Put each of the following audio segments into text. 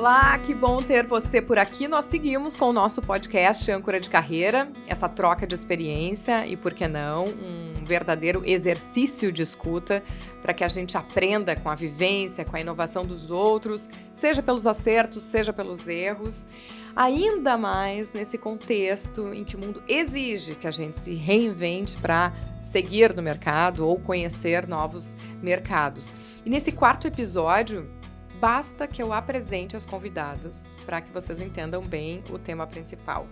Olá, que bom ter você por aqui. Nós seguimos com o nosso podcast Âncora de Carreira, essa troca de experiência e, por que não, um verdadeiro exercício de escuta para que a gente aprenda com a vivência, com a inovação dos outros, seja pelos acertos, seja pelos erros, ainda mais nesse contexto em que o mundo exige que a gente se reinvente para seguir no mercado ou conhecer novos mercados. E nesse quarto episódio, basta que eu apresente as convidadas para que vocês entendam bem o tema principal.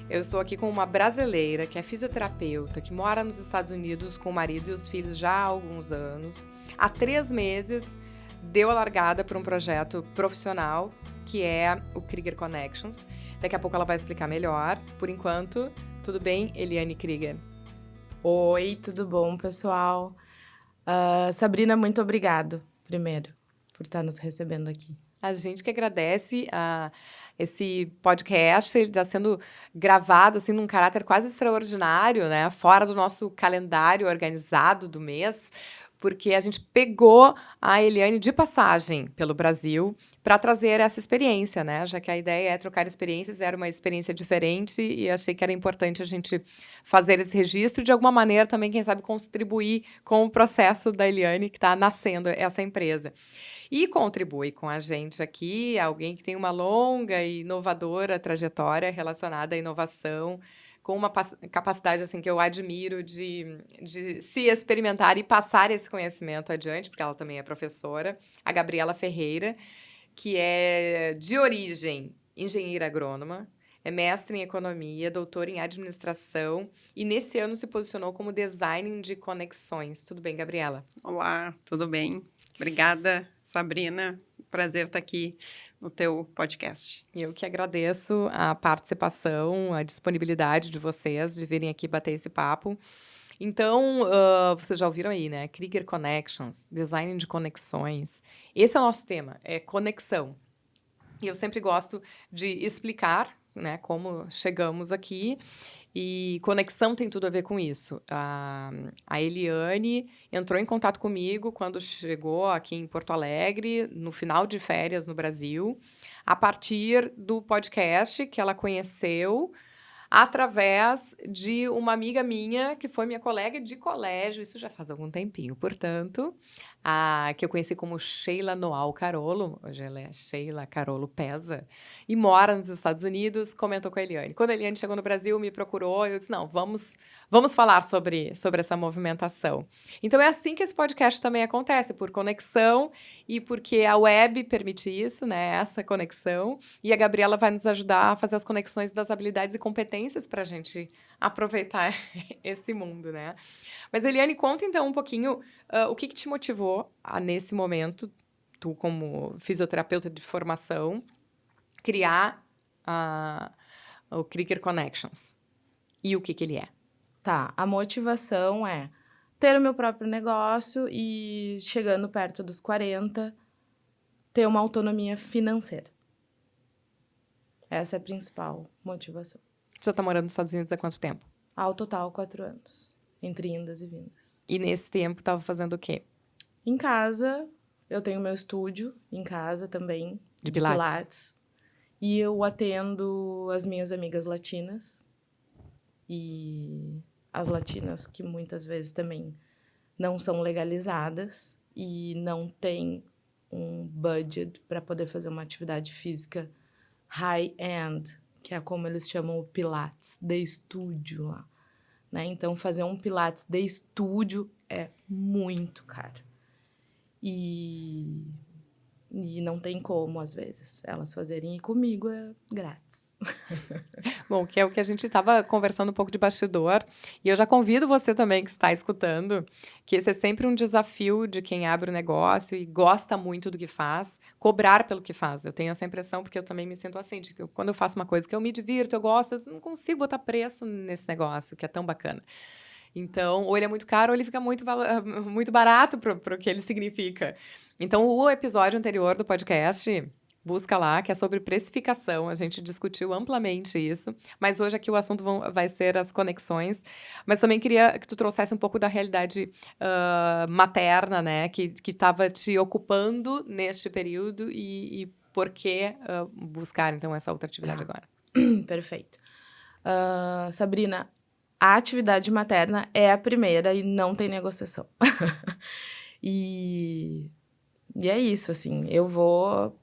Eu estou aqui com uma brasileira que é fisioterapeuta, que mora nos Estados Unidos com o marido e os filhos já há alguns anos. Há 3 meses deu a largada para um projeto profissional que é o Krieger Connections. Daqui a pouco ela vai explicar melhor. Por enquanto, tudo bem, Eliane Krieger? Oi, tudo bom, pessoal? Sabrina, muito obrigado, primeiro, por estar nos recebendo aqui. A gente que agradece esse podcast, ele está sendo gravado assim, num caráter quase extraordinário, né? Fora do nosso calendário organizado do mês, porque a gente pegou a Eliane de passagem pelo Brasil para trazer essa experiência, né? Já que a ideia é trocar experiências, era uma experiência diferente e achei que era importante a gente fazer esse registro e, de alguma maneira, também, quem sabe, contribuir com o processo da Eliane, que está nascendo essa empresa. E contribui com a gente aqui alguém que tem uma longa e inovadora trajetória relacionada à inovação, com uma capacidade assim, que eu admiro de se experimentar e passar esse conhecimento adiante, porque ela também é professora, a Gabriela Ferreira, que é de origem engenheira agrônoma, é mestre em economia, doutora em administração e nesse ano se posicionou como designer de conexões. Tudo bem, Gabriela? Olá, tudo bem? Obrigada, Sabrina. Prazer estar aqui no teu podcast. Eu que agradeço a participação, a disponibilidade de vocês de virem aqui bater esse papo. Então, vocês já ouviram aí, né? Krieger Connections, design de conexões. Esse é o nosso tema, é conexão. E eu sempre gosto de explicar, né, como chegamos aqui, e conexão tem tudo a ver com isso. A Eliane entrou em contato comigo quando chegou aqui em Porto Alegre, no final de férias no Brasil, a partir do podcast que ela conheceu através de uma amiga minha, que foi minha colega de colégio, isso já faz algum tempinho, portanto, que eu conheci como Sheila Noal Carolo, hoje ela é Sheila Carolo Pesa, e mora nos Estados Unidos, comentou com a Eliane. Quando a Eliane chegou no Brasil, me procurou, eu disse, não, vamos falar sobre essa movimentação. Então, é assim que esse podcast também acontece, por conexão e porque a web permite isso, né, essa conexão, e a Gabriela vai nos ajudar a fazer as conexões das habilidades e competências para a gente aproveitar esse mundo, né? Mas, Eliane, conta então um pouquinho o que te motivou nesse momento, tu como fisioterapeuta de formação, criar o Krieger Connections. E o que ele é? Tá, a motivação é ter o meu próprio negócio e, chegando perto dos 40, ter uma autonomia financeira. Essa é a principal motivação. Você já está morando nos Estados Unidos há quanto tempo? Ao total, 4 anos, entre indas e vindas. E nesse tempo estava fazendo o quê? Em casa, eu tenho meu estúdio, em casa também, de Pilates. E eu atendo as minhas amigas latinas. E as latinas que muitas vezes também não são legalizadas e não têm um budget para poder fazer uma atividade física high-end, que é como eles chamam o Pilates de estúdio lá, né? Então, fazer um Pilates de estúdio é muito caro. E não tem como, às vezes, elas fazerem. E comigo é grátis. Bom, que é o que a gente estava conversando um pouco de bastidor. E eu já convido você também que está escutando, que esse é sempre um desafio de quem abre o negócio e gosta muito do que faz, cobrar pelo que faz. Eu tenho essa impressão, porque eu também me sinto assim, de que quando eu faço uma coisa que eu me divirto, eu gosto, eu não consigo botar preço nesse negócio, que é tão bacana. Então, ou ele é muito caro, ou ele fica muito barato para o que ele significa. Então, o episódio anterior do podcast, busca lá, que é sobre precificação. A gente discutiu amplamente isso, mas hoje aqui o assunto vai ser as conexões. Mas também queria que tu trouxesse um pouco da realidade materna, né, que estava te ocupando neste período e por que buscar, então, essa outra atividade agora? Perfeito. Sabrina, a atividade materna é a primeira e não tem negociação. E é isso, assim,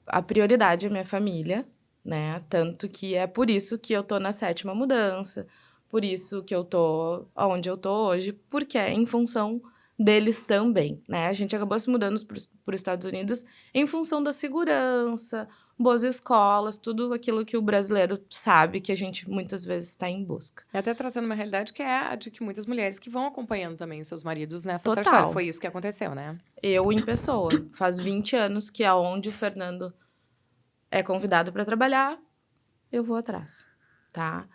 a prioridade é minha família, né? Tanto que é por isso que eu tô na 7ª mudança, por isso que eu tô onde eu tô hoje, porque é em função deles também, né? A gente acabou se mudando para os Estados Unidos em função da segurança, boas escolas, tudo aquilo que o brasileiro sabe que a gente muitas vezes está em busca. E até trazendo uma realidade que é a de que muitas mulheres que vão acompanhando também os seus maridos nessa Total. trajetória. Foi isso que aconteceu, né? Eu em pessoa. Faz 20 anos que aonde o Fernando é convidado para trabalhar, eu vou atrás, tá?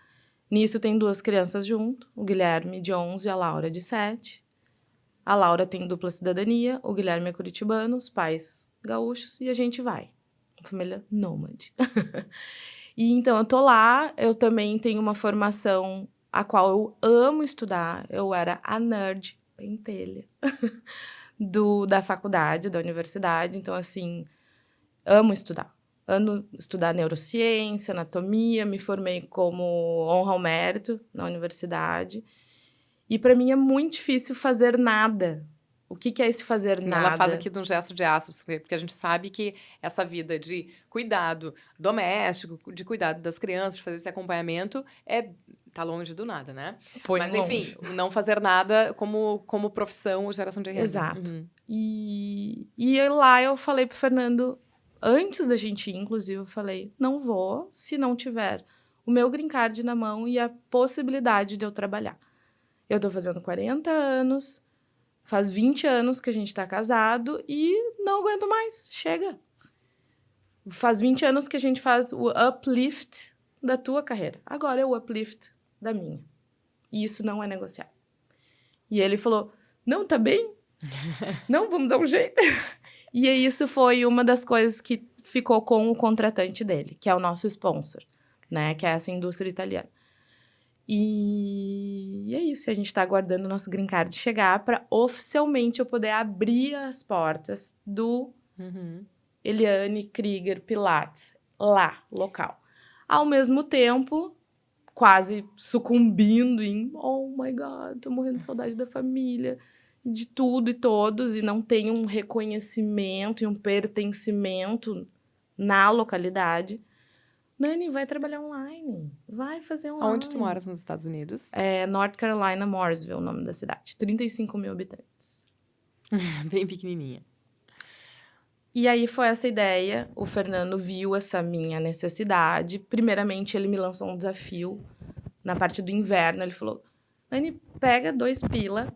Nisso tem 2 crianças junto, o Guilherme de 11 e a Laura de 7. A Laura tem dupla cidadania, o Guilherme é curitibano, os pais gaúchos, e a gente vai. Família nômade. E então eu tô lá, eu também tenho uma formação a qual eu amo estudar. Eu era a nerd, pentelha, da faculdade, da universidade. Então, assim, amo estudar. Amo estudar neurociência, anatomia, me formei como honra ao mérito na universidade. E para mim é muito difícil fazer nada. O que é esse fazer nada? Ela faz aqui de um gesto de aço, porque a gente sabe que essa vida de cuidado doméstico, de cuidado das crianças, de fazer esse acompanhamento, tá longe do nada, né? Mas, enfim, não fazer nada como profissão ou geração de renda. Exato. Uhum. E lá eu falei pro Fernando, antes da gente ir, inclusive, eu falei, não vou se não tiver o meu green card na mão e a possibilidade de eu trabalhar. Eu tô fazendo 40 anos, faz 20 anos que a gente tá casado e não aguento mais. Chega. Faz 20 anos que a gente faz o uplift da tua carreira. Agora é o uplift da minha. E isso não é negociar. E ele falou, não, tá bem? Não, vamos dar um jeito. E isso foi uma das coisas que ficou com o contratante dele, que é o nosso sponsor, né? Que é essa indústria italiana. E é isso, a gente está aguardando o nosso green card chegar para oficialmente eu poder abrir as portas do Eliane Krieger Pilates, lá, local. Ao mesmo tempo, quase sucumbindo em, oh my God, tô morrendo de saudade da família, de tudo e todos, e não tenho um reconhecimento e um pertencimento na localidade. Nani, vai trabalhar online. Vai fazer online. Onde tu moras nos Estados Unidos? É North Carolina, Mooresville, o nome da cidade. 35 mil habitantes. Bem pequenininha. E aí foi essa ideia. O Fernando viu essa minha necessidade. Primeiramente, ele me lançou um desafio. Na parte do inverno, ele falou, Nani, pega 2 pila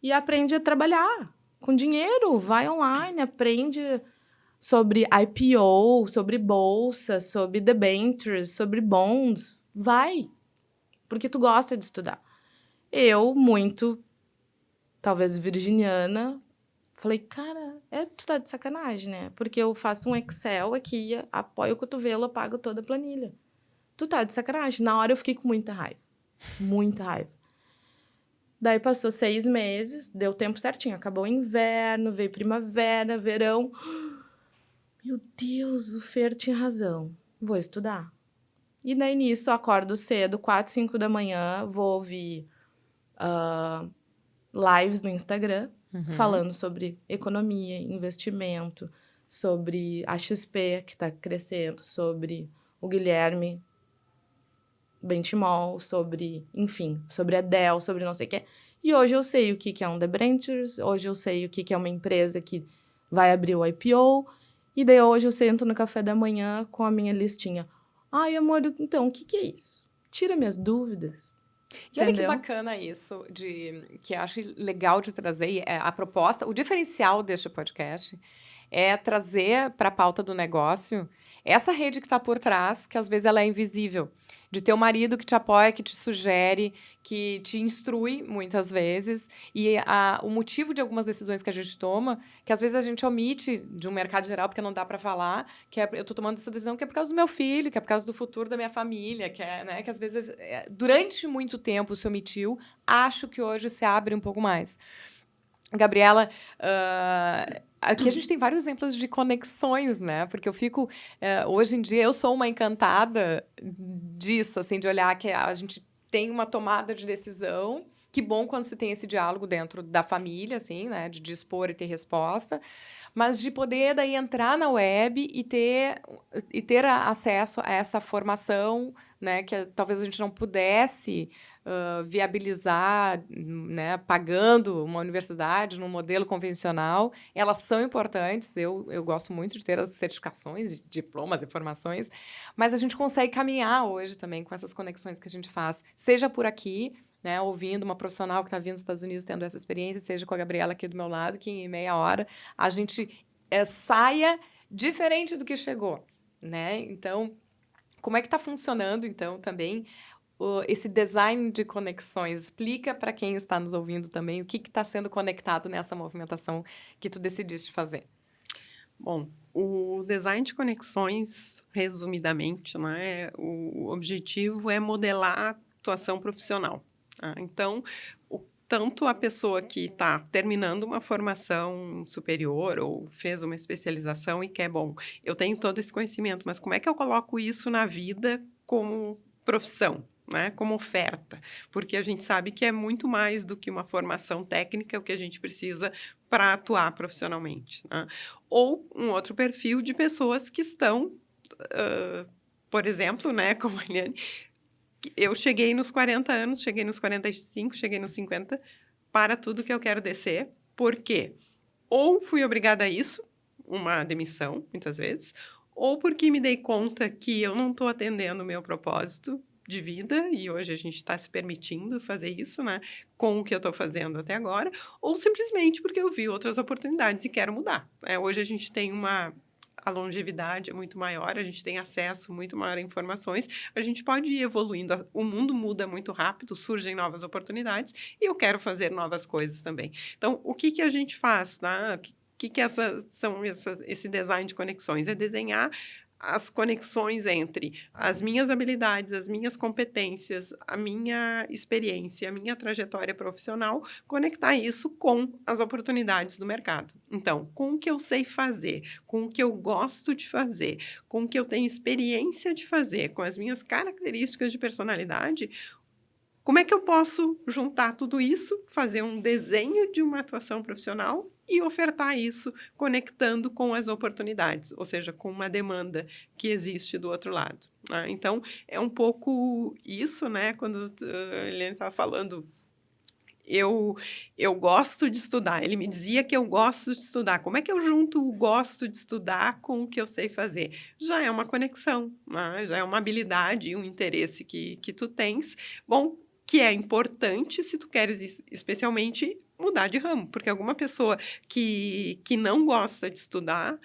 e aprende a trabalhar com dinheiro. Vai online, aprende sobre IPO, sobre bolsa, sobre debentures, sobre bonds. Vai, porque tu gosta de estudar. Eu, muito, talvez virginiana, falei, cara, tu tá de sacanagem, né? Porque eu faço um Excel aqui, apoio o cotovelo, apago toda a planilha. Tu tá de sacanagem? Na hora eu fiquei com muita raiva. Muita raiva. Daí passou 6 meses, deu tempo certinho. Acabou o inverno, veio primavera, verão. Meu Deus, o Fer tinha razão. Vou estudar. E daí nisso, eu acordo cedo, 4, 5 da manhã, vou ouvir lives no Instagram, falando sobre economia, investimento, sobre a XP, que está crescendo, sobre o Guilherme Benchimol, sobre, enfim, sobre a Dell, sobre não sei o que. E hoje eu sei o que é um debentures, hoje eu sei o que é uma empresa que vai abrir o IPO, e daí hoje eu sento no café da manhã com a minha listinha. Ai, amor, então, o que é isso? Tira minhas dúvidas. E olha que bacana isso, que eu acho legal de trazer, a proposta, o diferencial deste podcast é trazer para a pauta do negócio essa rede que está por trás, que às vezes ela é invisível. De ter um marido que te apoia, que te sugere, que te instrui muitas vezes. E o motivo de algumas decisões que a gente toma, que às vezes a gente omite de um mercado geral, porque não dá para falar, eu tô tomando essa decisão que é por causa do meu filho, que é por causa do futuro da minha família, né, que às vezes durante muito tempo se omitiu, acho que hoje se abre um pouco mais. Gabriela, aqui a gente tem vários exemplos de conexões, né? Porque eu fico... hoje em dia, eu sou uma encantada disso, assim, de olhar que a gente tem uma tomada de decisão. Que bom quando se tem esse diálogo dentro da família, assim, né? De dispor e ter resposta. Mas de poder, daí, entrar na web e ter acesso a essa formação, né? Que talvez a gente não pudesse viabilizar, né, pagando uma universidade num modelo convencional. Elas são importantes, eu gosto muito de ter as certificações, diplomas e formações, mas a gente consegue caminhar hoje também com essas conexões que a gente faz, seja por aqui, né, ouvindo uma profissional que está vindo dos Estados Unidos tendo essa experiência, seja com a Gabriela aqui do meu lado, que em meia hora a gente saia diferente do que chegou, né? Então, como é que está funcionando, então, também esse design de conexões? Explica para quem está nos ouvindo também o que está sendo conectado nessa movimentação que tu decidiste fazer. Bom, o design de conexões, resumidamente, né, o objetivo é modelar a atuação profissional. Tá? Então, tanto a pessoa que está terminando uma formação superior ou fez uma especialização e quer, bom, eu tenho todo esse conhecimento, mas como é que eu coloco isso na vida como profissão? Né, como oferta, porque a gente sabe que é muito mais do que uma formação técnica o que a gente precisa para atuar profissionalmente. Né? Ou um outro perfil de pessoas que estão, por exemplo, né, como a Eliane, eu cheguei nos 40 anos, cheguei nos 45, cheguei nos 50, para tudo que eu quero descer, porque ou fui obrigada a isso, uma demissão, muitas vezes, ou porque me dei conta que eu não estou atendendo o meu propósito de vida, e hoje a gente está se permitindo fazer isso, né, com o que eu estou fazendo até agora, ou simplesmente porque eu vi outras oportunidades e quero mudar. Hoje a gente tem a longevidade é muito maior, a gente tem acesso muito maior a informações, a gente pode ir evoluindo, o mundo muda muito rápido, surgem novas oportunidades, e eu quero fazer novas coisas também. Então, o que a gente faz, né? Esse design de conexões? É desenhar as conexões entre as minhas habilidades, as minhas competências, a minha experiência, a minha trajetória profissional, conectar isso com as oportunidades do mercado. Então, com o que eu sei fazer, com o que eu gosto de fazer, com o que eu tenho experiência de fazer, com as minhas características de personalidade, como é que eu posso juntar tudo isso, fazer um desenho de uma atuação profissional e ofertar isso conectando com as oportunidades, ou seja, com uma demanda que existe do outro lado. Né? Então, é um pouco isso, né? Quando a Eliane estava falando, eu gosto de estudar. Ele me dizia que eu gosto de estudar. Como é que eu junto o gosto de estudar com o que eu sei fazer? Já é uma conexão, né? Já é uma habilidade e um interesse que tu tens. Bom, que é importante se tu queres especialmente mudar de ramo, porque alguma pessoa que não gosta de estudar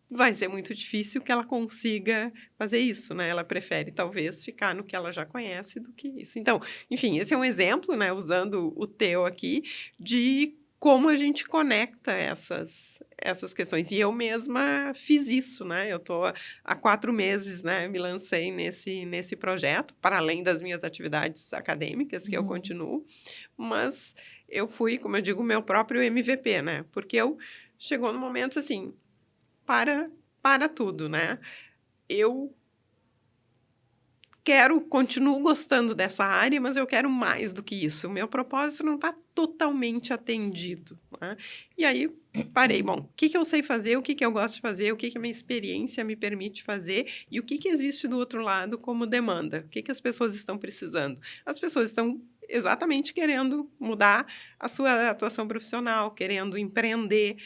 vai ser muito difícil que ela consiga fazer isso, né? Ela prefere, talvez, ficar no que ela já conhece do que isso. Então, enfim, esse é um exemplo, né, usando o teu aqui, de como a gente conecta essas questões. E eu mesma fiz isso, né? Eu estou há 4 meses, né? Me lancei nesse projeto, para além das minhas atividades acadêmicas, que eu continuo. Mas eu fui, como eu digo, meu próprio MVP, né? Porque chegou no momento, assim, para tudo, né? Eu continuo gostando dessa área, mas eu quero mais do que isso. O meu propósito não está totalmente atendido. Né? E aí, parei. Bom, o que eu sei fazer, o que eu gosto de fazer, o que a minha experiência me permite fazer e o que existe do outro lado como demanda. O que as pessoas estão precisando? As pessoas estão exatamente querendo mudar a sua atuação profissional, querendo empreender.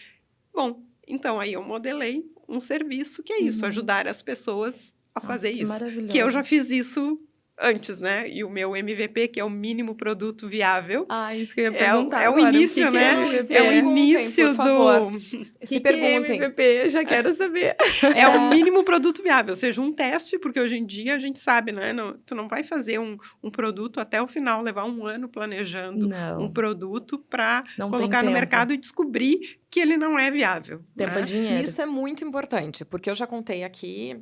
Bom, então aí eu modelei um serviço que é isso, ajudar as pessoas a fazer isso. Maravilhoso. Que eu já fiz isso antes, né? E o meu MVP, que é o mínimo produto viável. Isso que eu ia perguntar é o início, né? É o início do... Se perguntem. É MVP? Eu já quero saber. É o mínimo produto viável, ou seja, um teste, porque hoje em dia a gente sabe, né? Tu não vai fazer um produto até o final, levar 1 ano planejando um produto para colocar no mercado e descobrir que ele não é viável. Tempo é dinheiro. Isso é muito importante, porque eu já contei aqui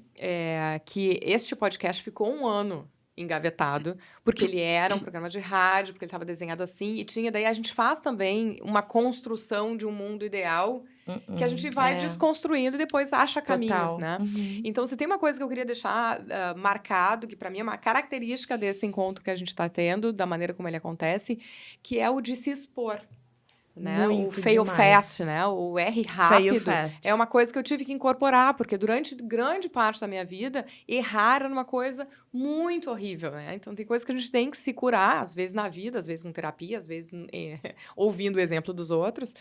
que este podcast ficou 1 ano engavetado, porque ele era um programa de rádio, porque ele estava desenhado assim, e tinha, daí a gente faz também uma construção de um mundo ideal que a gente vai desconstruindo e depois acha caminhos, né? Então, se tem uma coisa que eu queria deixar marcado, que para mim é uma característica desse encontro que a gente está tendo, da maneira como ele acontece, que é o de se expor. Né? O fail fast, né? O R rápido é uma coisa que eu tive que incorporar, porque durante grande parte da minha vida, errar era uma coisa muito horrível, né? Então, tem coisas que a gente tem que se curar, às vezes na vida, às vezes com terapia, às vezes ouvindo o exemplo dos outros,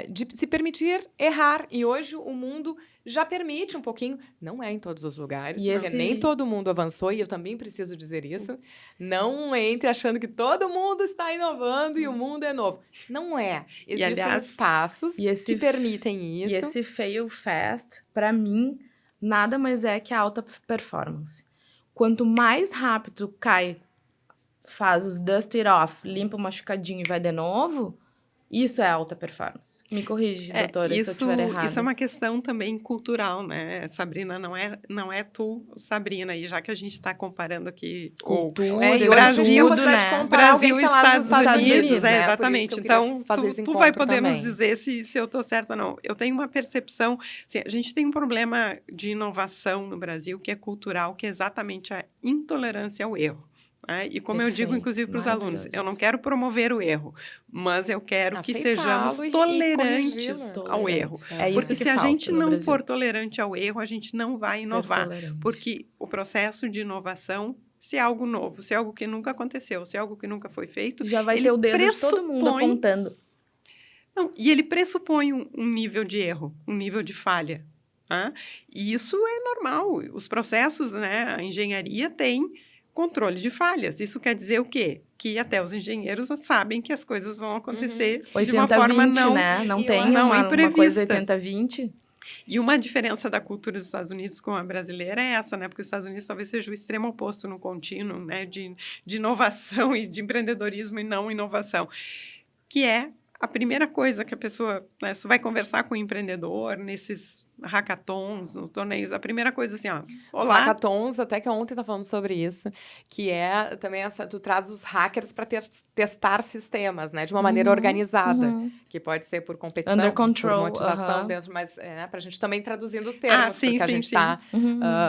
de se permitir errar. E hoje o mundo já permite um pouquinho, não é em todos os lugares, porque nem todo mundo avançou, e eu também preciso dizer isso. Não entre achando que todo mundo está inovando e o mundo é novo. Não é. Existem espaços que permitem isso. E esse fail fast, para mim, nada mais é que a alta performance. Quanto mais rápido cai, faz os dust it off, limpa o machucadinho e vai de novo, isso é alta performance. Me corrige, doutora, se eu estiver errada. Isso é uma questão também cultural, né, Sabrina? Não é tu, Sabrina, e já que a gente está comparando aqui cultura, e Brasil, né? Brasil e Estados Unidos, né? Exatamente. Então, tu vai poder nos dizer se eu estou certa ou não. Eu tenho uma percepção, assim, a gente tem um problema de inovação no Brasil que é cultural, que é exatamente a intolerância ao erro. E como eu digo, inclusive, para os alunos, eu não quero promover o erro, mas eu quero que sejamos tolerantes ao erro. Porque se a gente não for tolerante ao erro, a gente não vai inovar. Porque o processo de inovação, se é algo novo, se é algo que nunca aconteceu, se é algo que nunca foi feito, já vai ter o dedo de todo mundo apontando. Não, e ele pressupõe um nível de erro, um nível de falha. E isso é normal. Os processos, né, a engenharia tem controle de falhas. Isso quer dizer o quê? Que até os engenheiros sabem que as coisas vão acontecer de uma forma não, né? Não tem uma coisa 80-20. E uma diferença da cultura dos Estados Unidos com a brasileira é essa, né? Porque os Estados Unidos talvez seja o extremo oposto no contínuo, né? De inovação e de empreendedorismo e não inovação. Que é a primeira coisa que a pessoa... Né, você vai conversar com o empreendedor nesses hackathons, no torneios, a primeira coisa assim, ó, olá. Os hackathons, até que ontem tá falando sobre isso, que é também tu traz os hackers para testar sistemas, né, de uma maneira organizada, que pode ser por competição, under control, por motivação dentro, mas pra gente também traduzindo os termos, porque a gente tá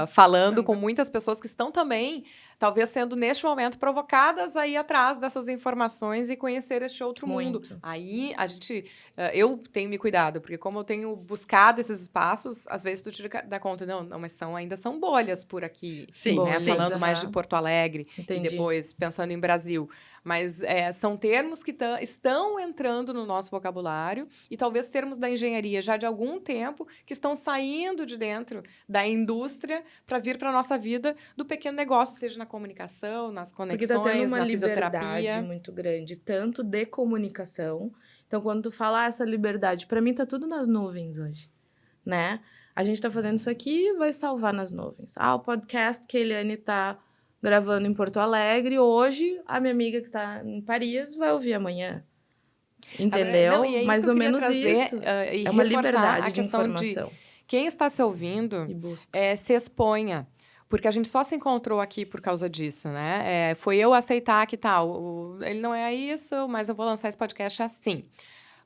falando com muitas pessoas que estão também, talvez sendo neste momento provocadas a ir atrás dessas informações e conhecer este outro mundo. Aí a gente, eu tenho me cuidado, porque como eu tenho buscado esses espaços, às vezes tu te dá conta, não, mas ainda são bolhas por aqui, né? Falando mais de Porto Alegre, e depois pensando em Brasil. Mas são termos que estão entrando no nosso vocabulário e talvez termos da engenharia já de algum tempo que estão saindo de dentro da indústria para vir para a nossa vida do pequeno negócio, seja na comunicação, nas conexões, na fisioterapia. Porque tá tendo uma liberdade muito grande, tanto de comunicação. Então, quando tu fala essa liberdade, para mim tá tudo nas nuvens hoje. Né? A gente tá fazendo isso aqui, vai salvar nas nuvens. O podcast que a Eliane tá gravando em Porto Alegre hoje, a minha amiga que tá em Paris vai ouvir amanhã. Entendeu? Não, é mais ou menos trazer, isso. É uma liberdade de informação. Quem está se ouvindo, se exponha. Porque a gente só se encontrou aqui por causa disso, né? Foi eu aceitar que ele não é isso, mas eu vou lançar esse podcast assim.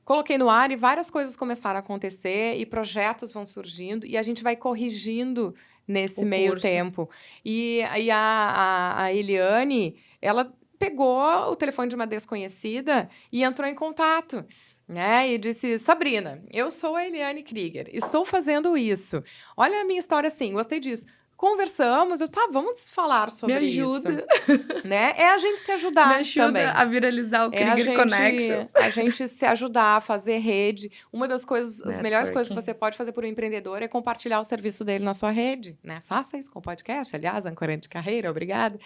Coloquei no ar e várias coisas começaram a acontecer e projetos vão surgindo e a gente vai corrigindo nesse meio tempo. E aí a Eliane, ela pegou o telefone de uma desconhecida e entrou em contato. Né? E disse, Sabrina, eu sou a Eliane Krieger, estou fazendo isso. Olha a minha história assim, gostei disso. Conversamos, vamos falar sobre isso. Me ajuda. Né? É a gente se ajudar também. Me ajuda a viralizar o Krieger Connections. A gente se ajudar a fazer rede. Uma das coisas, as melhores coisas que você pode fazer por um empreendedor é compartilhar o serviço dele na sua rede. Né? Faça isso com o podcast, aliás, ancorante de carreira, obrigada.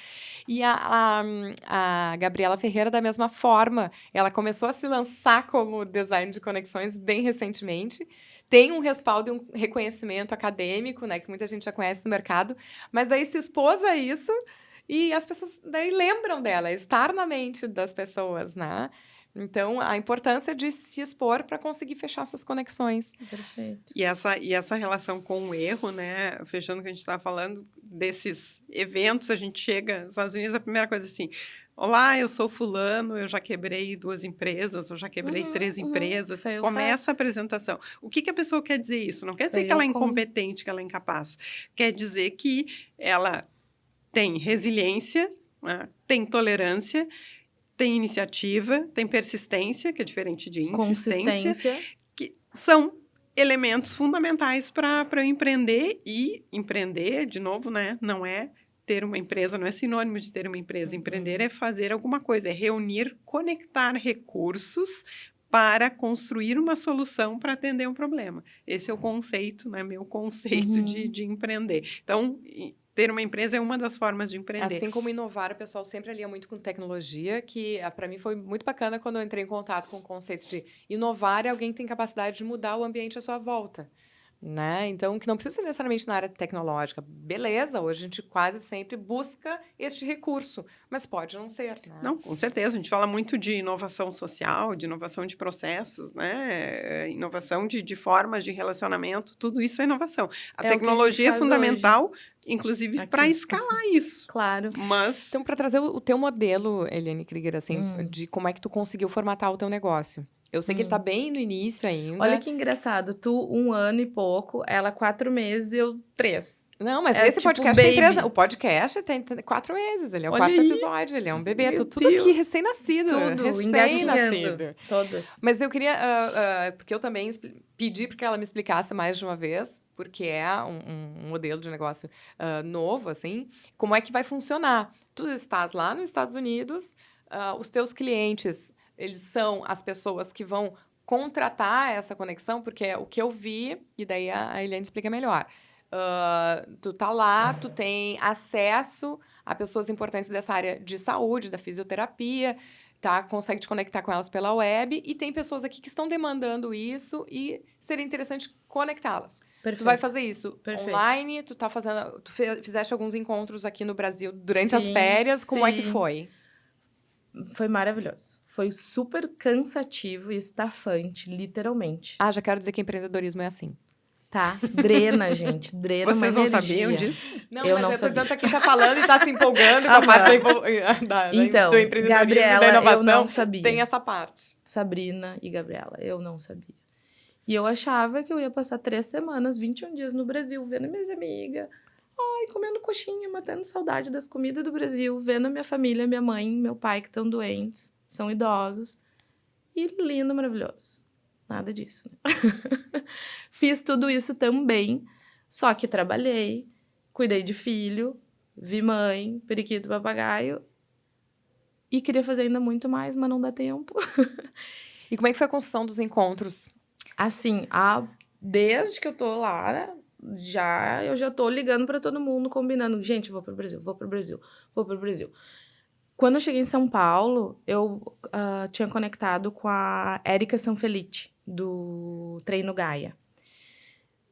E a Gabriela Ferreira, da mesma forma, ela começou a se lançar como design de conexões bem recentemente. Tem um respaldo e um reconhecimento acadêmico, né, que muita gente já conhece no mercado, mas daí se expôs a isso e as pessoas daí lembram dela, estar na mente das pessoas, né? Então, a importância de se expor para conseguir fechar essas conexões. Perfeito. E essa relação com o erro, né, fechando o que a gente estava falando, desses eventos, a gente chega nos Estados Unidos, a primeira coisa assim, olá, eu sou fulano, eu já quebrei 2 empresas, eu já quebrei 3 empresas. Fail Começa fast. a apresentação. O que a pessoa quer dizer isso? Não quer dizer que Fail ela é com. incompetente, que ela é incapaz. Quer dizer que ela tem resiliência, né? Tem tolerância, tem iniciativa, tem persistência, que é diferente de insistência, Consistência. que são elementos fundamentais para eu empreender. E empreender, de novo, né, não é ter uma empresa, não é sinônimo de ter uma empresa. Empreender é fazer alguma coisa, é reunir, conectar recursos para construir uma solução para atender um problema. Esse é o conceito, né, meu conceito de empreender. Então, ter uma empresa é uma das formas de empreender. Assim como inovar, o pessoal sempre alia muito com tecnologia, que para mim foi muito bacana quando eu entrei em contato com o conceito de inovar é alguém que tem capacidade de mudar o ambiente à sua volta. Né? Então, que não precisa ser necessariamente na área tecnológica. Beleza, hoje a gente quase sempre busca este recurso, mas pode não ser. Né? Não, com certeza. A gente fala muito de inovação social, de inovação de processos, né? Inovação de formas de relacionamento, tudo isso é inovação. A tecnologia é fundamental, hoje. Inclusive, para escalar isso. Claro. Mas... Então, para trazer o teu modelo, Eliane Krieger, assim, de como é que tu conseguiu formatar o teu negócio. Eu sei que ele tá bem no início ainda. Olha que engraçado. Tu, 1 ano e pouco, ela 4 meses e eu 3. Não, mas esse tipo podcast tem 3 anos. O podcast tem 4 meses. Ele é o 4º episódio. Ele é um bebê. Tudo aqui recém-nascido. Tudo, recém-nascido. Todas. Mas eu queria... porque eu também pedi para que ela me explicasse mais de uma vez, porque é um modelo de negócio novo, assim. Como é que vai funcionar? Tu estás lá nos Estados Unidos, os teus clientes... Eles são as pessoas que vão contratar essa conexão, porque é o que eu vi, e daí a Eliane explica melhor. Tu tá lá, tu tem acesso a pessoas importantes dessa área de saúde, da fisioterapia, tá? Consegue te conectar com elas pela web, e tem pessoas aqui que estão demandando isso e seria interessante conectá-las. Perfeito. Tu vai fazer isso online, tu fizeste alguns encontros aqui no Brasil durante as férias, como é que foi? Foi maravilhoso. Foi super cansativo e estafante, literalmente. Já quero dizer que empreendedorismo é assim. Tá? Drena, gente. Drena uma energia. Vocês não sabiam disso? Não, eu mas não eu tô dizendo que aqui tá falando e tá se empolgando com a parte do empreendedorismo Gabriela, e da inovação. Eu não sabia. Tem essa parte. Sabrina e Gabriela, eu não sabia. E eu achava que eu ia passar 3 semanas, 21 dias no Brasil, vendo minhas amigas... comendo coxinha, matando saudade das comidas do Brasil, vendo a minha família, minha mãe, meu pai que estão doentes, são idosos. E lindo, maravilhoso. Nada disso, né? Fiz tudo isso também, só que trabalhei, cuidei de filho, vi mãe, periquito, papagaio, e queria fazer ainda muito mais, mas não dá tempo. E como é que foi a construção dos encontros? Assim, desde que eu tô lá... eu já tô ligando para todo mundo, combinando. Gente, vou pro Brasil. Quando eu cheguei em São Paulo, eu tinha conectado com a Érica Sanfelite, do Treino Gaia.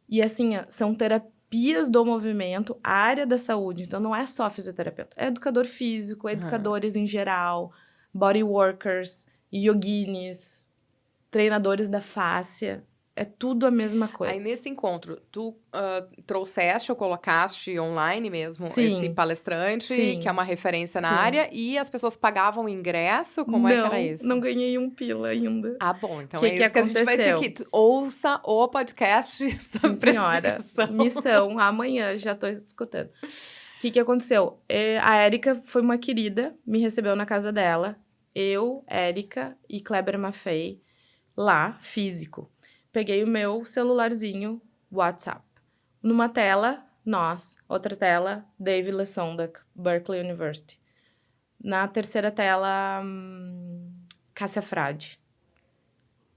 E assim, são terapias do movimento, área da saúde. Então, não é só fisioterapeuta. É educador físico, educadores em geral, body workers, yoguines, treinadores da fáscia. É tudo a mesma coisa. Aí, nesse encontro, tu trouxeste ou colocaste online mesmo Sim. esse palestrante, Sim. que é uma referência na Sim. área, e as pessoas pagavam ingresso? Como é que era isso? Não ganhei um pila ainda. Bom, então Que é isso que a gente vai ter que... Ouça o podcast sobre senhora. Missão, amanhã, já tô escutando. O que aconteceu? A Érica foi uma querida, me recebeu na casa dela. Eu, Érica e Kleber Maffei, lá, físico. Peguei o meu celularzinho, WhatsApp. Numa tela, nós. Outra tela, David Lesondak, Berkeley University. Na terceira tela, Cássia Frade.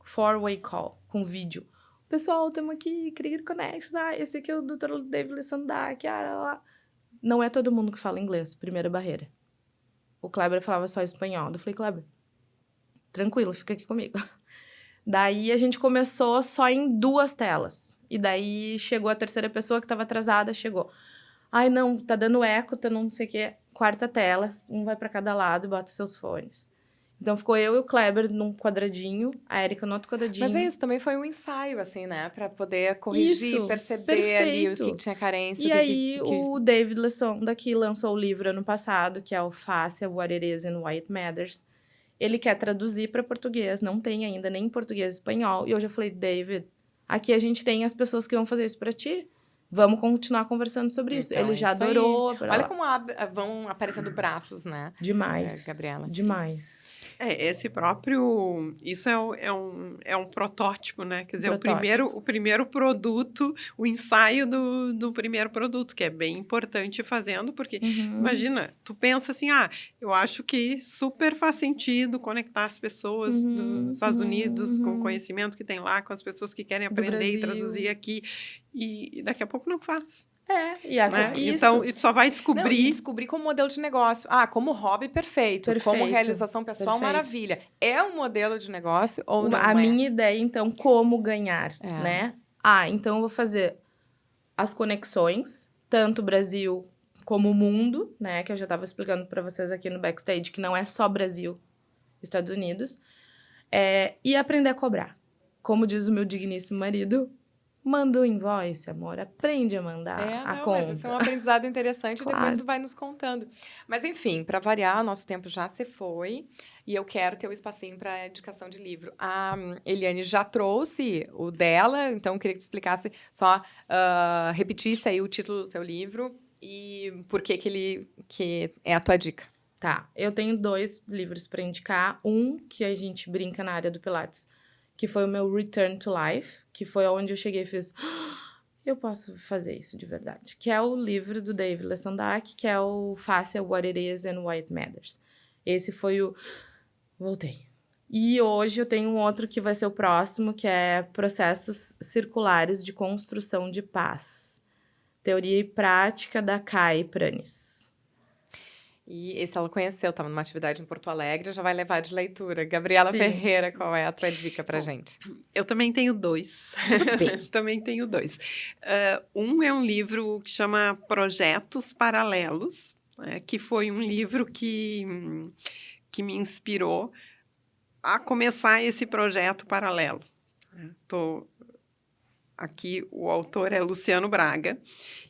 4-way call, com vídeo. Pessoal, estamos aqui, Krieger Connections. Esse aqui é o Dr. David Lesondak. Não é todo mundo que fala inglês, primeira barreira. O Kleber falava só espanhol. Eu falei, Kleber, tranquilo, fica aqui comigo. Daí, a gente começou só em 2 telas. E daí, chegou a terceira pessoa que estava atrasada, chegou. Não, tá dando eco, tá não sei o quê. 4ª tela, um vai para cada lado e bota seus fones. Então, ficou eu e o Kleber num quadradinho, a Erika no outro quadradinho. Mas é isso, também foi um ensaio, assim, né? Pra poder corrigir, Isso, perceber ali o perfeito. que tinha carência. E o que aí, o David Lesonda, que lançou o livro ano passado, que é o Fácia, What It Is and Why It Matters, ele quer traduzir para português, não tem ainda nem em português e espanhol. E eu já falei, David, aqui a gente tem as pessoas que vão fazer isso para ti. Vamos continuar conversando sobre isso. Então, Ele é já isso aí. adorou. Olha como vão aparecendo braços, né? Demais, Gabriela. demais. Esse próprio... Isso é um protótipo, né? Quer dizer, Protótipo. o primeiro produto, o ensaio do primeiro produto, que é bem importante fazendo, porque, imagina, tu pensa assim, eu acho que super faz sentido conectar as pessoas dos Estados Unidos com o conhecimento que tem lá, com as pessoas que querem aprender e traduzir aqui, e daqui a pouco não faz. E agora, né? Então, tu só vai descobrir... Não, e descobrir como modelo de negócio. Como hobby, perfeito. Como realização pessoal, maravilha. É um modelo de negócio ou não A minha ideia, então, como ganhar, né? Então eu vou fazer as conexões, tanto Brasil como mundo, né? Que eu já estava explicando para vocês aqui no backstage, que não é só Brasil, Estados Unidos. E aprender a cobrar. Como diz o meu digníssimo marido... Manda o invoice, amor. Aprende a mandar a conta. Mas isso é um aprendizado interessante. Claro. E depois tu vai nos contando. Mas, enfim, para variar, nosso tempo já se foi. E eu quero ter o espacinho para indicação de livro. A Eliane já trouxe o dela. Então, eu queria que tu explicasse, só repetisse aí o título do teu livro. E por que que é a tua dica. Tá. Eu tenho 2 livros para indicar. Um, que a gente brinca na área do Pilates, que foi o meu Return to Life, que foi onde eu cheguei e fiz... eu posso fazer isso de verdade. Que é o livro do David Lesondak, que é o Fácia, What It Is and Why It Matters. Esse foi o... Voltei. E hoje eu tenho um outro que vai ser o próximo, que é Processos Circulares de Construção de Paz. Teoria e Prática da Kai Pranis. E esse ela conheceu, estava numa atividade em Porto Alegre, já vai levar de leitura. Gabriela Ferreira, qual é a tua dica pra gente? Eu também tenho 2. Também tenho 2. Um é um livro que chama Projetos Paralelos, que foi um livro que me inspirou a começar esse projeto paralelo. Aqui o autor é Luciano Braga,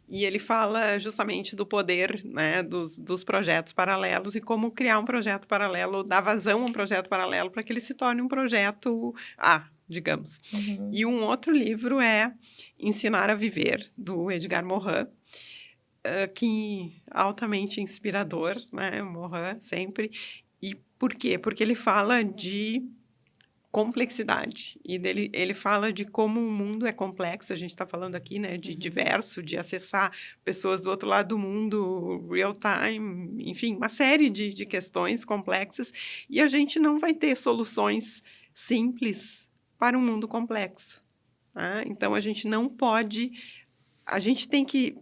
e ele fala justamente do poder, né, dos projetos paralelos e como criar um projeto paralelo, dar vazão a um projeto paralelo para que ele se torne um projeto digamos. E um outro livro é Ensinar a Viver, do Edgar Morin, que é altamente inspirador, né, Morin sempre. E por quê? Porque ele fala de complexidade, e ele fala de como o mundo é complexo. A gente está falando aqui, né, de diverso, de acessar pessoas do outro lado do mundo, real time, enfim, uma série de questões complexas, e a gente não vai ter soluções simples para um mundo complexo. Tá? Então, a gente não pode... A gente tem que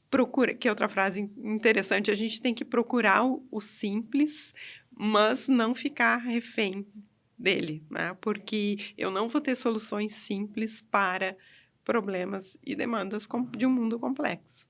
procurar... Que é outra frase interessante. A gente tem que procurar o simples, mas não ficar refém dele, né? Porque eu não vou ter soluções simples para problemas e demandas de um mundo complexo.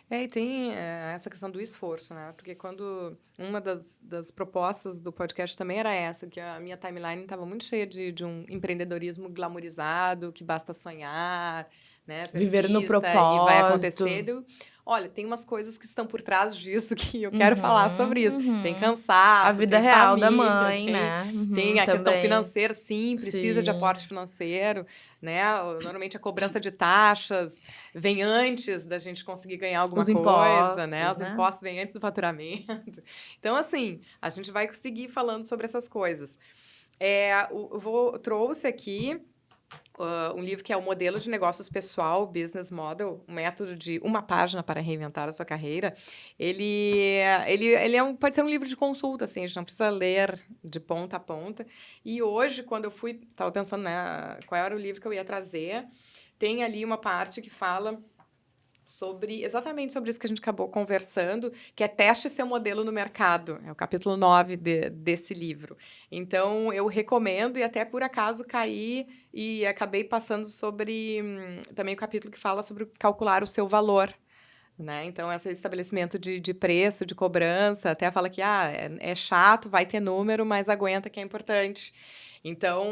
E tem essa questão do esforço, né? Porque quando uma das propostas do podcast também era essa, que a minha timeline estava muito cheia de um empreendedorismo glamourizado, que basta sonhar, né? Viver no propósito. E vai acontecer. Olha, tem umas coisas que estão por trás disso que eu quero falar sobre isso. Tem cansaço, a vida tem real família, da mãe, né? Tem a também. questão financeira, sim, precisa de aporte financeiro, né? Normalmente a cobrança de taxas vem antes da gente conseguir ganhar alguma coisa, impostos, né? Os impostos vêm antes do faturamento. Então, assim, a gente vai seguir falando sobre essas coisas. Trouxe aqui um livro que é o Modelo de Negócios Pessoal, Business Model, um método de uma página para reinventar a sua carreira. Ele pode ser um livro de consulta, assim, a gente não precisa ler de ponta a ponta. E hoje, quando eu estava pensando, né, qual era o livro que eu ia trazer, tem ali uma parte que fala exatamente sobre isso que a gente acabou conversando, que é teste seu modelo no mercado. É o capítulo 9 desse livro. Então, eu recomendo, e até por acaso caí e acabei passando sobre também o capítulo que fala sobre calcular o seu valor, né? Então, esse estabelecimento de preço, de cobrança, até fala que é chato, vai ter número, mas aguenta que é importante. Então,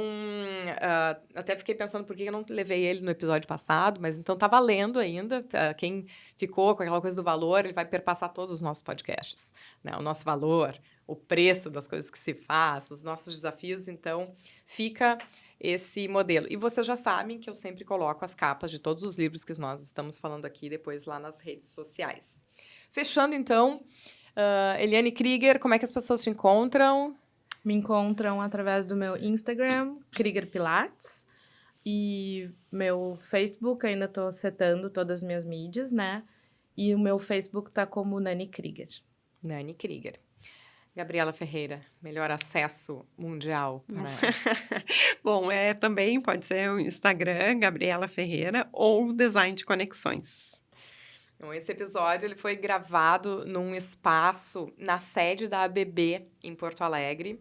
até fiquei pensando por que eu não levei ele no episódio passado, mas então tá valendo ainda. Quem ficou com aquela coisa do valor, ele vai perpassar todos os nossos podcasts, né? O nosso valor, o preço das coisas que se faz, os nossos desafios. Então, fica esse modelo. E vocês já sabem que eu sempre coloco as capas de todos os livros que nós estamos falando aqui depois lá nas redes sociais. Fechando, então, Eliane Krieger, como é que as pessoas te encontram? Me encontram através do meu Instagram, Krieger Pilates, e meu Facebook, ainda tô setando todas as minhas mídias, né? E o meu Facebook tá como Nani Krieger. Nani Krieger. Gabriela Ferreira, melhor acesso mundial para... Bom, também pode ser o Instagram, Gabriela Ferreira, ou Design de Conexões. Então, esse episódio ele foi gravado num espaço na sede da ABB, em Porto Alegre,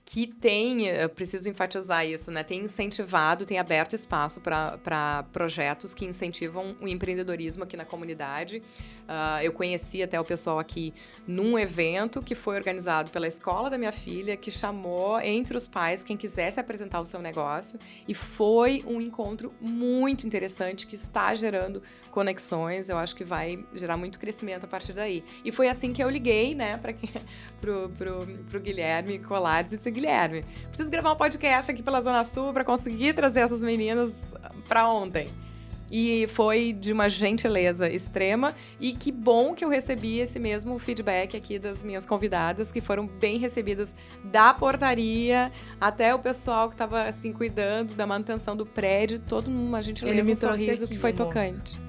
que tem, eu preciso enfatizar isso, né? Tem incentivado, tem aberto espaço para projetos que incentivam o empreendedorismo aqui na comunidade. Eu conheci até o pessoal aqui num evento que foi organizado pela escola da minha filha, que chamou entre os pais quem quisesse apresentar o seu negócio, e foi um encontro muito interessante que está gerando conexões. Eu acho que vai gerar muito crescimento a partir daí. E foi assim que eu liguei, né, pro Guilherme Colares e disse: Guilherme, preciso gravar um podcast aqui pela Zona Sul para conseguir trazer essas meninas para ontem. E foi de uma gentileza extrema, e que bom que eu recebi esse mesmo feedback aqui das minhas convidadas, que foram bem recebidas, da portaria até o pessoal que estava assim cuidando da manutenção do prédio, todo mundo, uma gentileza, um sorriso aqui, que foi tocante.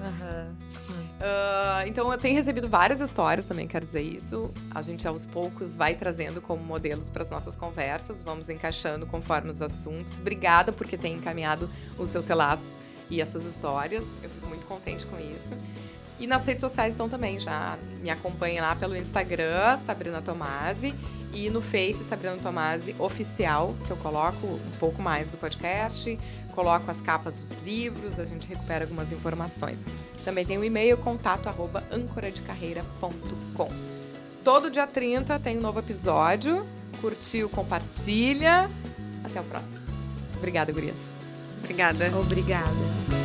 Então, eu tenho recebido várias histórias também, quero dizer isso. A gente, aos poucos, vai trazendo como modelos para as nossas conversas, vamos encaixando conforme os assuntos. Obrigada porque tem encaminhado os seus relatos e essas histórias. Eu fico muito contente com isso. E nas redes sociais, então, também já me acompanhem lá pelo Instagram, Sabrina Tomasi, e no Face, Sabrina Tomasi Oficial, que eu coloco um pouco mais do podcast, coloco as capas dos livros, a gente recupera algumas informações. Também tem o e-mail, contato@ancoradecarreira.com. Todo dia 30 tem um novo episódio. Curtiu, compartilha. Até o próximo. Obrigada, gurias. Obrigada. Obrigada.